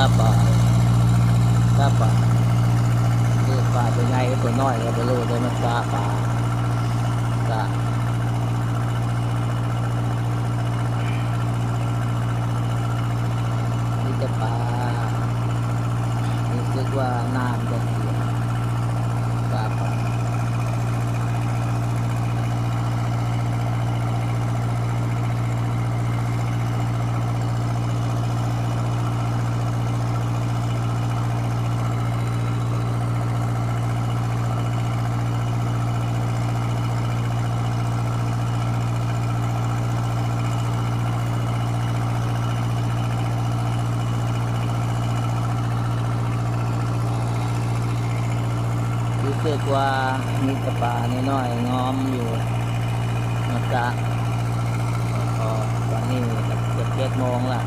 าป่าตาป่าคือป่าตัวใหญ่ตัวน้อยก็ไม่รู้เลยมันตาป่าตานี่จะป่ารู้สึกว่าน้ำจะเสียตาป่ารู้สึกว่ามีกระป่าน้อยๆง้อมอยู่นะจ๊ะพอตอนนี้เกือบ7 โมงละ